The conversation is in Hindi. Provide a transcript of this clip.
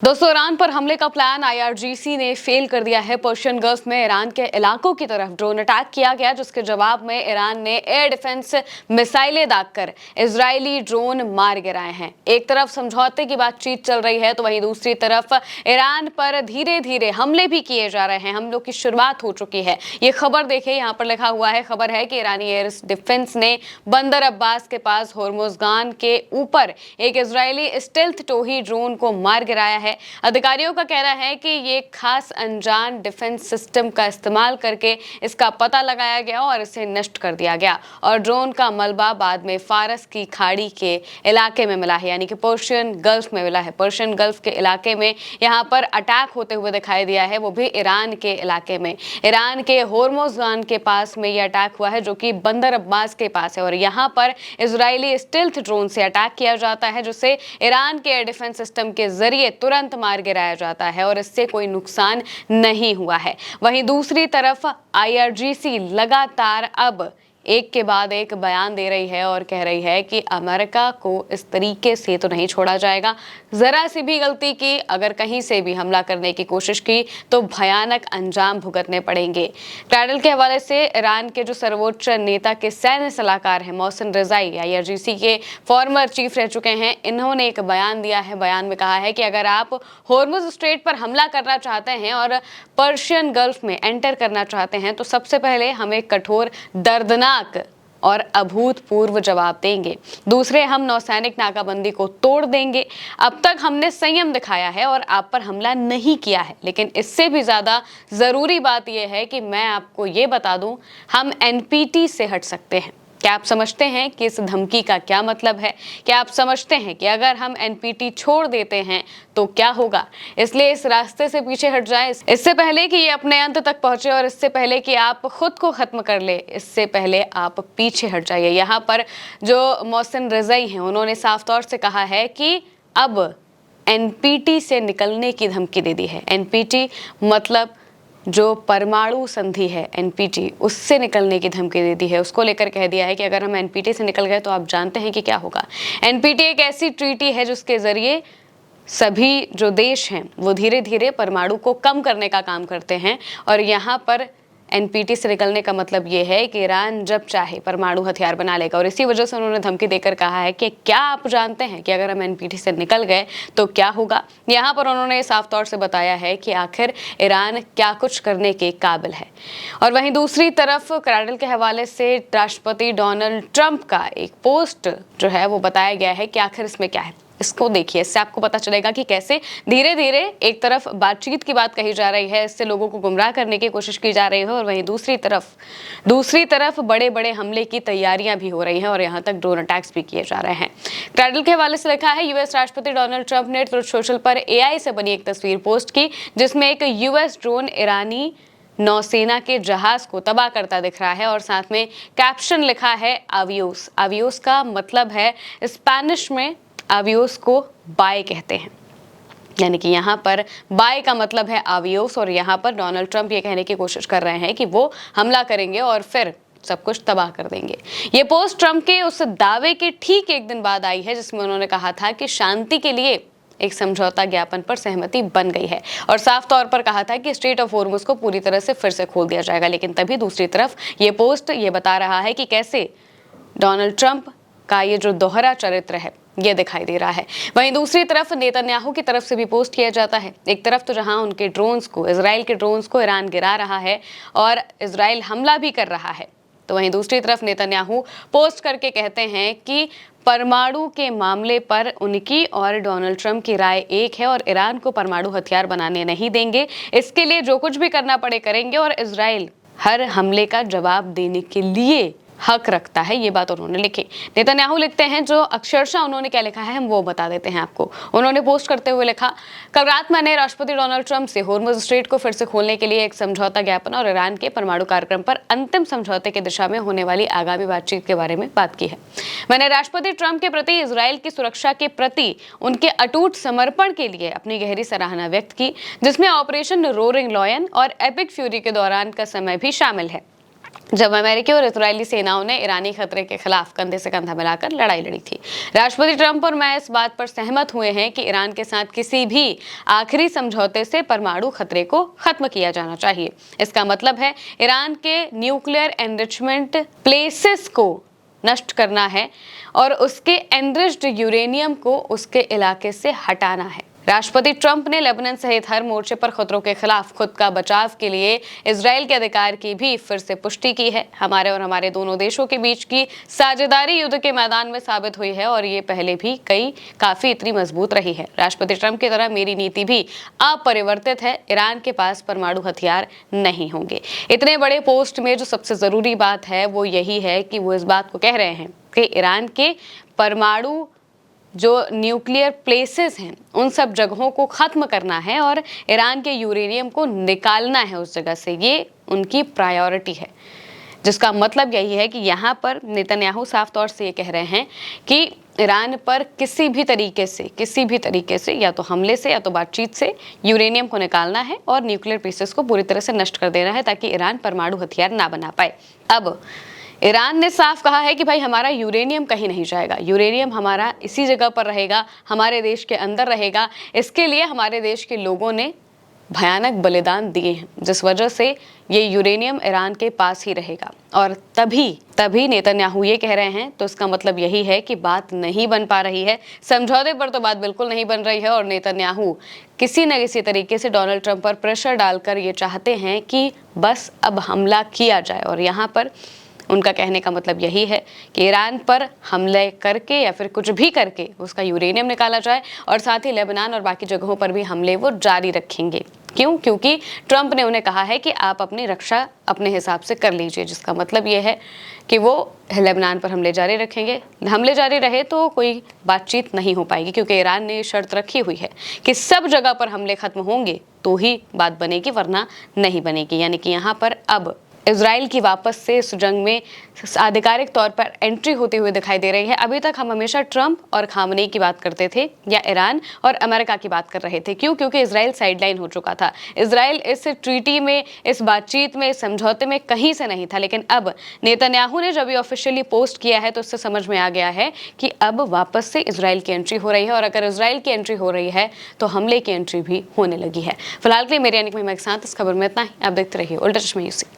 दोस्तों, ईरान पर हमले का प्लान आईआरजीसी ने फेल कर दिया है। पर्शियन गल्फ में ईरान के इलाकों की तरफ ड्रोन अटैक किया गया, जिसके जवाब में ईरान ने एयर डिफेंस मिसाइलें दागकर इजरायली ड्रोन मार गिराए हैं। एक तरफ समझौते की बातचीत चल रही है, तो वहीं दूसरी तरफ ईरान पर धीरे धीरे हमले भी किए जा रहे हैं। हमलों की शुरुआत हो चुकी है। ये खबर देखिए, यहाँ पर लिखा हुआ है। खबर है कि ईरानी एयर डिफेंस ने बंदर अब्बास के पास होर्मुजगान के ऊपर एक इजरायली स्टेल्थ टोही ड्रोन को मार गिराया है। अधिकारियों का कहना है कि ये खास अनजान डिफेंस सिस्टम का इस्तेमाल करके इसका पता लगाया गया और इसे नष्ट कर दिया गया, और ड्रोन का मलबा बाद में फारस की खाड़ी के इलाके में मिला है, यानी कि पर्शियन गल्फ में मिला है। पर्शियन गल्फ के इलाके में यहाँ पर अटैक होते हुए दिखाई दिया है, वो भी ईरान के इलाके में। ईरान के होर्मुजगान के पास में ये अटैक हुआ है, जो कि बंदर अब्बास के पास है, और यहाँ पर इजरायली स्टेल्थ ड्रोन से अटैक किया जाता है, जिसे ईरान के एयर डिफेंस सिस्टम के जरिए तुरंत मार गिराया जाता है, और इससे कोई नुकसान नहीं हुआ है। वहीं दूसरी तरफ आईआरजीसी लगातार अब एक के बाद एक बयान दे रही है और कह रही है कि अमेरिका को इस तरीके से तो नहीं छोड़ा जाएगा। जरा सी भी गलती की, अगर कहीं से भी हमला करने की कोशिश की, तो भयानक अंजाम भुगतने पड़ेंगे। क्रेडल के हवाले से ईरान के जो सर्वोच्च नेता के सैन्य सलाहकार हैं मोहसिन रजाई, आईआरजीसी के फॉर्मर चीफ रह चुके हैं, इन्होंने एक बयान दिया है। बयान में कहा है कि अगर आप होर्मुज स्ट्रेट पर हमला करना चाहते हैं और पर्शियन गल्फ में एंटर करना चाहते हैं, तो सबसे पहले हमें कठोर, दर्दनाक और अभूतपूर्व जवाब देंगे। दूसरे, हम नौसैनिक नाकाबंदी को तोड़ देंगे। अब तक हमने संयम दिखाया है और आप पर हमला नहीं किया है, लेकिन इससे भी ज्यादा जरूरी बात यह है कि मैं आपको ये बता दूं, हम एनपीटी से हट सकते हैं। क्या आप समझते हैं कि इस धमकी का क्या मतलब है? क्या आप समझते हैं कि अगर हम एनपीटी छोड़ देते हैं तो क्या होगा? इसलिए इस रास्ते से पीछे हट जाएं, इससे पहले कि ये अपने अंत तक पहुंचे, और इससे पहले कि आप खुद को खत्म कर ले, इससे पहले आप पीछे हट जाइए। यहाँ पर जो मोहसिन रजाई हैं, उन्होंने साफ तौर से कहा है कि अब एनपीटी से निकलने की धमकी दे दी है। एनपीटी मतलब जो परमाणु संधि है, एनपीटी, उससे निकलने की धमकी दे दी है। उसको लेकर कह दिया है कि अगर हम एनपीटी से निकल गए तो आप जानते हैं कि क्या होगा। एनपीटी एक ऐसी ट्रीटी है जिसके जरिए सभी जो देश हैं वो धीरे धीरे परमाणु को कम करने का काम करते हैं, और यहाँ पर एनपीटी से निकलने का मतलब ये है कि ईरान जब चाहे परमाणु हथियार बना लेगा, और इसी वजह से उन्होंने धमकी देकर कहा है कि क्या आप जानते हैं कि अगर हम एनपीटी से निकल गए तो क्या होगा। यहाँ पर उन्होंने साफ तौर से बताया है कि आखिर ईरान क्या कुछ करने के काबिल है। और वहीं दूसरी तरफ क्रेडल के हवाले से राष्ट्रपति डोनाल्ड ट्रंप का एक पोस्ट जो है वो बताया गया है कि आखिर इसमें क्या है। इसको देखिए, इससे आपको पता चलेगा कि कैसे धीरे धीरे एक तरफ बातचीत की बात कही जा रही है, इससे लोगों को गुमराह करने की कोशिश की जा रही है, और वहीं दूसरी तरफ बड़े बड़े हमले की तैयारियां भी हो रही हैं, और यहां तक ड्रोन अटैक्स भी किए जा रहे हैं। क्रेडल के हवाले से लिखा है, यूएस राष्ट्रपति डोनाल्ड ट्रंप ने ट्रुथ सोशल पर एआई से बनी एक तस्वीर पोस्ट की, जिसमें एक यूएस ड्रोन ईरानी नौसेना के जहाज को तबाह करता दिख रहा है, और साथ में कैप्शन लिखा है आवियोस। आवियोस का मतलब है, स्पेनिश में आवियोस को बाय कहते हैं, यानी कि यहाँ पर बाय का मतलब है आवियोस, और यहाँ पर डोनाल्ड ट्रंप ये कहने की कोशिश कर रहे हैं कि वो हमला करेंगे और फिर सब कुछ तबाह कर देंगे। ये पोस्ट ट्रंप के उस दावे के ठीक एक दिन बाद आई है जिसमें उन्होंने कहा था कि शांति के लिए एक समझौता ज्ञापन पर सहमति बन गई है, और साफ तौर पर कहा था कि स्ट्रेट ऑफ होर्मुज को पूरी तरह से फिर से खोल दिया जाएगा। लेकिन तभी दूसरी तरफ ये पोस्ट ये बता रहा है कि कैसे डोनाल्ड ट्रंप का ये जो दोहरा चरित्र है ये दिखाई दे रहा है। वहीं दूसरी तरफ नेतन्याहू की तरफ से भी पोस्ट किया जाता है। एक तरफ तो जहां उनके ड्रोन्स को, इजराइल के ड्रोन्स को ईरान गिरा रहा है और इजराइल हमला भी कर रहा है, तो वहीं दूसरी तरफ नेतन्याहू पोस्ट करके कहते हैं कि परमाणु के मामले पर उनकी और डोनाल्ड ट्रंप की राय एक है, और ईरान को परमाणु हथियार बनाने नहीं देंगे। इसके लिए जो कुछ भी करना पड़े करेंगे, और इजराइल हर हमले का जवाब देने के लिए हक रखता है। ये बात उन्होंने लिखी। नेतन्याहू लिखते हैं, जो अक्षरशः उन्होंने क्या लिखा है हम वो बता देते हैं आपको। उन्होंने पोस्ट करते हुए लिखा, कल रात मैंने राष्ट्रपति डोनाल्ड ट्रंप से होर्मुज स्ट्रेट को फिर से खोलने के लिए एक समझौता ज्ञापन और ईरान के परमाणु कार्यक्रम पर अंतिम समझौते की दिशा में होने वाली आगामी बातचीत के बारे में बात की है। मैंने राष्ट्रपति ट्रंप के प्रति इजराइल की सुरक्षा के प्रति उनके अटूट समर्पण के लिए अपनी गहरी सराहना व्यक्त की, जिसमें ऑपरेशन रोरिंग लॉयन और एपिक फ्यूरी के दौरान का समय भी शामिल है। जब अमेरिकी और इजरायली सेनाओं ने ईरानी खतरे के खिलाफ कंधे से कंधा मिलाकर लड़ाई लड़ी थी। राष्ट्रपति ट्रंप और मैं इस बात पर सहमत हुए हैं कि ईरान के साथ किसी भी आखिरी समझौते से परमाणु खतरे को खत्म किया जाना चाहिए। इसका मतलब है ईरान के न्यूक्लियर एनरिचमेंट प्लेसेस को नष्ट करना है और उसके एनरिच्ड यूरेनियम को उसके इलाके से हटाना है। राष्ट्रपति ट्रंप ने लेबनान सहित हर मोर्चे पर खतरों के खिलाफ खुद का बचाव के लिए इजराइल के अधिकार की भी फिर से पुष्टि की है। हमारे और हमारे दोनों देशों के बीच की साझेदारी युद्ध के मैदान में साबित हुई है और ये पहले भी काफी इतनी मजबूत रही है। राष्ट्रपति ट्रंप की तरह मेरी नीति भी अपरिवर्तित है। ईरान के पास परमाणु हथियार नहीं होंगे। इतने बड़े पोस्ट में जो सबसे जरूरी बात है वो यही है कि वो इस बात को कह रहे हैं कि ईरान के परमाणु जो न्यूक्लियर प्लेसेस हैं उन सब जगहों को खत्म करना है और ईरान के यूरेनियम को निकालना है उस जगह से। ये उनकी प्रायोरिटी है, जिसका मतलब यही है कि यहाँ पर नेतन्याहू साफ तौर से ये कह रहे हैं कि ईरान पर किसी भी तरीके से या तो हमले से या तो बातचीत से यूरेनियम को निकालना है और न्यूक्लियर पीसेस को पूरी तरह से नष्ट कर देना है ताकि ईरान परमाणु हथियार ना बना पाए। अब ईरान ने साफ कहा है कि भाई हमारा यूरेनियम कहीं नहीं जाएगा, यूरेनियम हमारा इसी जगह पर रहेगा, हमारे देश के अंदर रहेगा। इसके लिए हमारे देश के लोगों ने भयानक बलिदान दिए हैं, जिस वजह से ये यूरेनियम ईरान के पास ही रहेगा। और तभी नेतन्याहू ये कह रहे हैं, तो इसका मतलब यही है कि बात नहीं बन पा रही है, समझौते पर तो बात बिल्कुल नहीं बन रही है और नेतन्याहू किसी न किसी तरीके से डोनाल्ड ट्रंप पर प्रेशर डालकर ये चाहते हैं कि बस अब हमला किया जाए। और यहाँ पर उनका कहने का मतलब यही है कि ईरान पर हमले करके या फिर कुछ भी करके उसका यूरेनियम निकाला जाए और साथ ही लेबनान और बाकी जगहों पर भी हमले वो जारी रखेंगे। क्यों? क्योंकि ट्रंप ने उन्हें कहा है कि आप अपनी रक्षा अपने हिसाब से कर लीजिए, जिसका मतलब ये है कि वो लेबनान पर हमले जारी रखेंगे। हमले जारी रहे तो कोई बातचीत नहीं हो पाएगी, क्योंकि ईरान ने शर्त रखी हुई है कि सब जगह पर हमले खत्म होंगे तो ही बात बनेगी, वरना नहीं बनेगी। यानी कि यहाँ पर अब इजराइल की वापस से इस जंग में आधिकारिक तौर पर एंट्री होती हुई दिखाई दे रही है। अभी तक हम हमेशा ट्रंप और खामनेई की बात करते थे या ईरान और अमेरिका की बात कर रहे थे। क्यों? क्योंकि इजराइल साइडलाइन हो चुका था। इजराइल इस ट्रीटी में, इस बातचीत में, इस समझौते में कहीं से नहीं था। लेकिन अब नेतन्याहू ने जब ये ऑफिशियली पोस्ट किया है तो इससे समझ में आ गया है कि अब वापस से इजराइल की एंट्री हो रही है और अगर इजराइल की एंट्री हो रही है तो हमले की एंट्री भी होने लगी है। फिलहाल के लिए मेरे यानी महिमा के साथ इस खबर में इतना ही। आप देखते रहिए उल्टा चश्मा यूसी।